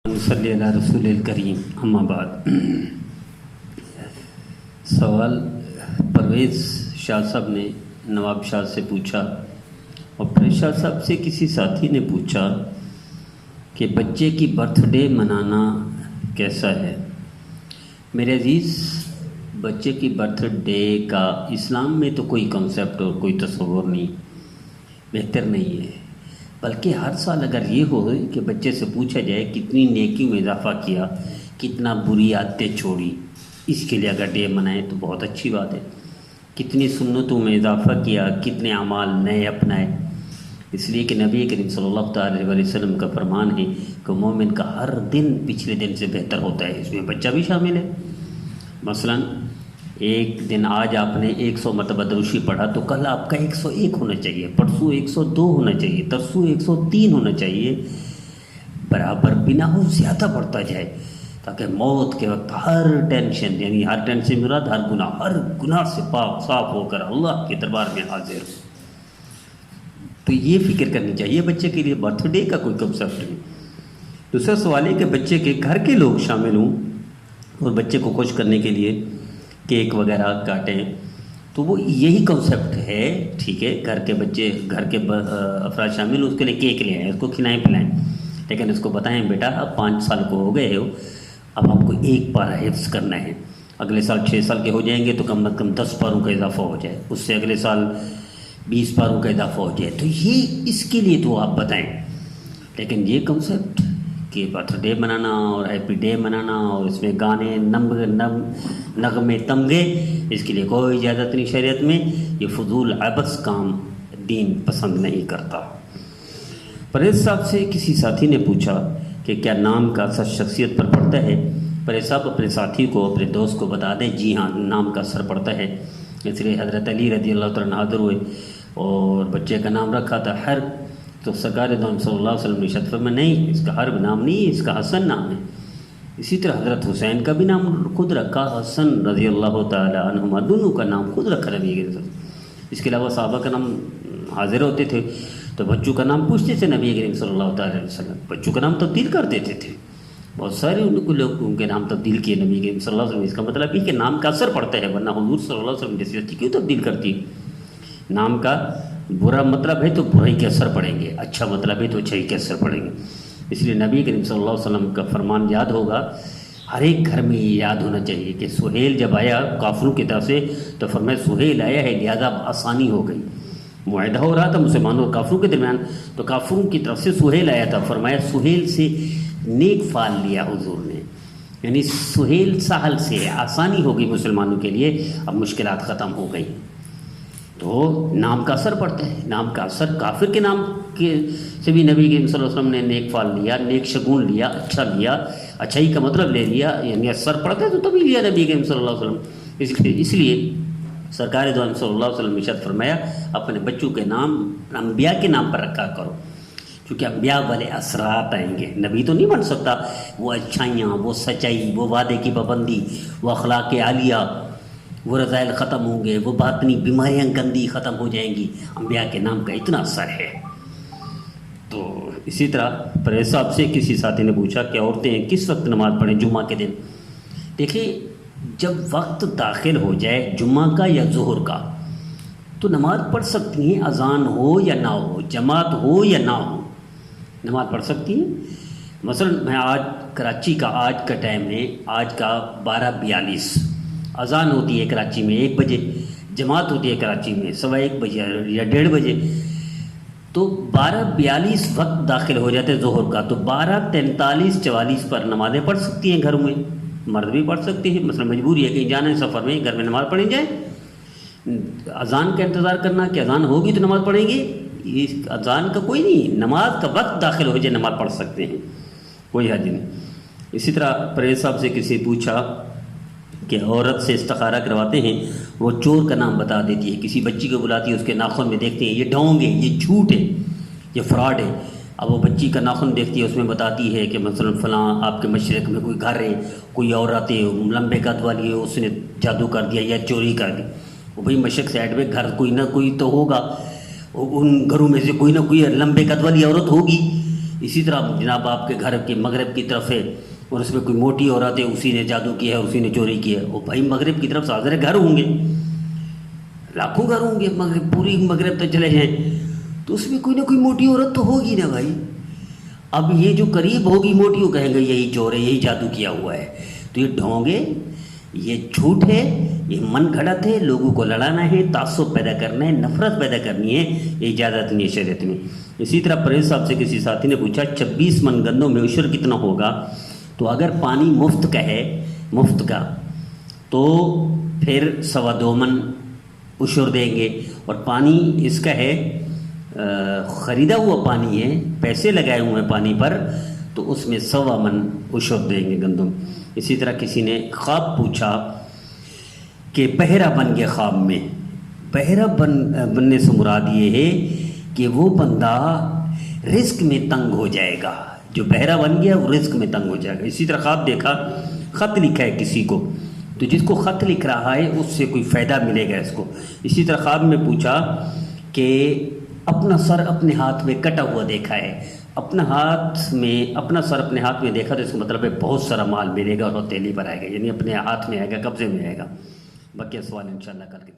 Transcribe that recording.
صلی اللہ رسول الکریم اما بعد۔ سوال پرویز شاہ صاحب نے نواب شاہ سے پوچھا، اور پرویز شاہ صاحب سے کسی ساتھی نے پوچھا کہ بچے کی برتھ ڈے منانا کیسا ہے؟ میرے عزیز، بچے کی برتھ ڈے کا اسلام میں تو کوئی کنسیپٹ اور کوئی تصور نہیں، بہتر نہیں ہے۔ بلکہ ہر سال اگر یہ ہو کہ بچے سے پوچھا جائے کتنی نیکی میں اضافہ کیا، کتنا بری عادتیں چھوڑی، اس کے لیے اگر ڈے منائیں تو بہت اچھی بات ہے۔ کتنی سنتوں میں اضافہ کیا، کتنے اعمال نئے اپنائے، اس لیے کہ نبی کریم صلی اللہ تعالی علیہ وسلم کا فرمان ہے کہ مومن کا ہر دن پچھلے دن سے بہتر ہوتا ہے، اس میں بچہ بھی شامل ہے۔ مثلاً ایک دن آج آپ نے 100 مرتبہ دروشی پڑھا تو کل آپ کا 101 ہونا چاہیے، پرسوں 102 ہونا چاہیے، ترسوں 103 ہونا چاہیے، برابر بنا ہو زیادہ بڑھتا جائے، تاکہ موت کے وقت ہر ٹینشن، یعنی ہر ٹینشن مراد ہر گناہ سے پاک صاف ہو کر اللہ کے دربار میں حاضر ہو۔ تو یہ فکر کرنی چاہیے بچے کے لیے، برتھ ڈے کا کوئی کنسیپٹ نہیں۔ دوسرا سوال ہے کہ بچے کے گھر کے لوگ شامل ہوں اور بچے کو خوش کرنے کے لیے کیک وغیرہ کاٹیں، تو وہ یہی کنسیپٹ ہے، ٹھیک ہے، گھر کے بچے، گھر کے افراد شامل ہوں، اس کے لیے کیک لے آئیں، اس کو کھلائیں پلائیں، لیکن اس کو بتائیں بیٹا اب 5 سال کو ہو گئے ہو، اب آپ کو 1 پارہ حفظ کرنا ہے، اگلے سال 6 سال کے ہو جائیں گے تو کم از کم 10 پاروں کا اضافہ ہو جائے، اس سے اگلے سال 20 پاروں کا اضافہ ہو جائے، تو یہ اس کے لیے تو آپ بتائیں۔ لیکن یہ کنسیپٹ کہ برتھ ڈے منانا اور ہیپی ڈے منانا اور اس میں گانے نغمے تمغے، اس کے لیے کوئی اجازت نہیں شریعت میں، یہ فضول عبث کام دین پسند نہیں کرتا۔ پرویز صاحب سے کسی ساتھی نے پوچھا کہ کیا نام کا اثر شخصیت پر پڑتا ہے؟ پرویز صاحب اپنے ساتھی کو، اپنے دوست کو بتا دیں جی ہاں، نام کا اثر پڑتا ہے۔ اس لیے حضرت علی رضی اللہ تعالیٰ عنہ حاضر ہوئے اور بچے کا نام رکھا تھا حرب، تو سرکار دو عالم صلی اللہ علیہ وسلم نے ارشاد فرمایا نہیں، اس کا حرب نام نہیں ہے، اس کا حسن نام ہے۔ اسی طرح حضرت حسین کا بھی نام خود رکھا حسن رضی اللہ تعالی عنہما، دونوں کا نام خود رکھا نبی کے رسول۔ اس کے علاوہ صحابہ کا نام حاضر ہوتے تھے تو بچوں کا نام پوچھتے تھے نبی کریم صلی اللہ تعالی علیہ وسلم، بچوں کا نام تبدیل کر دیتے تھے، بہت سارے لوگ ان کے نام تبدیل کیے نبی کریم صلی اللہ علیہ وسلم۔ اس کا مطلب یہ کہ نام کا اثر پڑتا ہے، ورنہ حضور صلی اللہ علیہ وسلم جیسی ہستی کیوں تبدیل کرتی ہے؟ نام کا برا مطلب ہے تو برائی کے اثر پڑیں گے، اچھا مطلب ہے تو اچھائی کے اثر پڑیں گے۔ اس لیے نبی کریم صلی اللہ علیہ وسلم کا فرمان یاد ہوگا، ہر ایک گھر میں یہ یاد ہونا چاہیے کہ سہیل جب آیا کافروں کی طرف سے تو فرمایا سہیل آیا ہے لہذا آسانی ہو گئی۔ معاہدہ ہو رہا تھا مسلمانوں اور کافروں کے درمیان، تو کافروں کی طرف سے سہیل آیا تھا، فرمایا سہیل سے نیک فال لیا حضور نے، یعنی سہیل سہل سے آسانی ہو گئی مسلمانوں کے لیے، اب مشکلات ختم ہو گئی۔ تو نام کا اثر پڑتا ہے، نام کا اثر کافر کے نام کے سے بھی نبی کریم صلی اللہ علیہ وسلم نے نیک فال لیا، نیک شگون لیا، اچھا لیا، اچھائی کا مطلب لے لیا، یعنی اثر پڑتا ہے تو تبھی لیا نبی کریم صلی اللہ علیہ وسلم۔ اس لیے سرکار دو عالم صلی اللہ علیہ وسلم نے ارشاد فرمایا اپنے بچوں کے نام انبیاء کے نام پر رکھا کرو، کیونکہ انبیاء والے اثرات آئیں گے، نبی تو نہیں بن سکتا، وہ اچھائیاں، وہ سچائی، وہ وعدے کی پابندی، وہ اخلاق عالیہ، وہ رذائل ختم ہوں گے، وہ باطنی بیماریاں گندی ختم ہو جائیں گی، انبیاء کے نام کا اتنا اثر ہے۔ تو اسی طرح پرویز صاحب سے کسی ساتھی نے پوچھا کہ عورتیں کس وقت نماز پڑھیں جمعہ کے دن؟ دیکھیں، جب وقت داخل ہو جائے جمعہ کا یا ظہر کا تو نماز پڑھ سکتی ہیں، اذان ہو یا نہ ہو، جماعت ہو یا نہ ہو، نماز پڑھ سکتی ہیں۔ مثلا میں آج کراچی کا آج کا ٹائم ہے، آج کا 12:42، اذان ہوتی ہے کراچی میں 1 بجے، جماعت ہوتی ہے کراچی میں 1:15 بجے یا 1:30 بجے، تو 12:42 وقت داخل ہو جاتے ظہر کا، تو 12:43 44 پر نمازیں پڑھ سکتی ہیں گھروں میں، مرد بھی پڑھ سکتے ہیں، مثلا مجبوری ہے کہیں جانا ہے سفر میں، گھر میں نماز پڑھیں جائیں، اذان کا انتظار کرنا کہ اذان ہوگی تو نماز پڑھیں گے، اس اذان کا کوئی نہیں، نماز کا وقت داخل ہو جائے نماز پڑھ سکتے ہیں، کوئی حد نہیں۔ اسی طرح پرویز صاحب سے کسی پوچھا کہ عورت سے استخارہ کرواتے ہیں، وہ چور کا نام بتا دیتی ہے، کسی بچی کو بلاتی ہے، اس کے ناخن میں دیکھتے ہیں یہ ڈھونگ ہے، یہ جھوٹ ہے، یہ فراڈ ہے، اب وہ بچی کا ناخن دیکھتی ہے، اس میں بتاتی ہے کہ مثلا فلاں آپ کے مشرق میں کوئی گھر ہے، کوئی عورت ہے لمبے قد والی ہے، اس نے جادو کر دیا یا چوری کر دی، وہ بھائی مشرق سائڈ میں گھر کوئی نہ کوئی تو ہوگا، ان گھروں میں سے کوئی نہ کوئی لمبے قد والی عورت ہوگی، اسی طرح جناب آپ کے گھر کے مغرب کی طرف ہے اور اس میں کوئی موٹی عورت ہے، اسی نے جادو کیا ہے، اسی نے چوری کی ہے، وہ بھائی مغرب کی طرف حاضر گھر ہوں گے، لاکھوں گھر ہوں گے، مغرب پوری مغرب تک چلے جائیں تو اس میں کوئی نہ کوئی موٹی عورت تو ہوگی نا بھائی۔ اب یہ جو قریب ہوگی موٹی، وہ کہیں گے یہی چور ہے، یہی جادو کیا ہوا ہے۔ تو یہ ڈھونگے، یہ جھوٹ ہے، یہ من گھڑت ہے، لوگوں کو لڑانا ہے، تعصب پیدا کرنا ہے، نفرت پیدا کرنی ہے، یہ اجازت نہیں ہے شریعت میں۔ اسی طرح پرویز صاحب سے کسی ساتھی نے پوچھا 26 من گندوں میں عشر کتنا ہوگا؟ تو اگر پانی مفت کا ہے، مفت کا، تو پھر 2.25 من عشر دیں گے، اور پانی اس کا ہے خریدا ہوا پانی ہے، پیسے لگائے ہوئے ہیں پانی پر، تو اس میں 1.25 من عشر دیں گے گندم۔ اسی طرح کسی نے خواب پوچھا کہ بہرا بن گیا خواب میں۔ بہرا بننے سے مراد یہ ہے کہ وہ بندہ رزق میں تنگ ہو جائے گا، جو بہرا بن گیا وہ رزق میں تنگ ہو جائے گا۔ اسی طرح خواب دیکھا، خط لکھا ہے کسی کو، تو جس کو خط لکھ رہا ہے اس سے کوئی فائدہ ملے گا اس کو۔ اسی طرح خواب میں پوچھا کہ اپنا سر اپنے ہاتھ میں کٹا ہوا دیکھا ہے، اپنا سر اپنے ہاتھ میں دیکھا تو اس کا مطلب ہے بہت سارا مال ملے گا اور ہتھیلی پر آئے گا، یعنی اپنے ہاتھ میں آئے گا، قبضے میں آئے گا۔ باقی سوال انشاءاللہ کل کے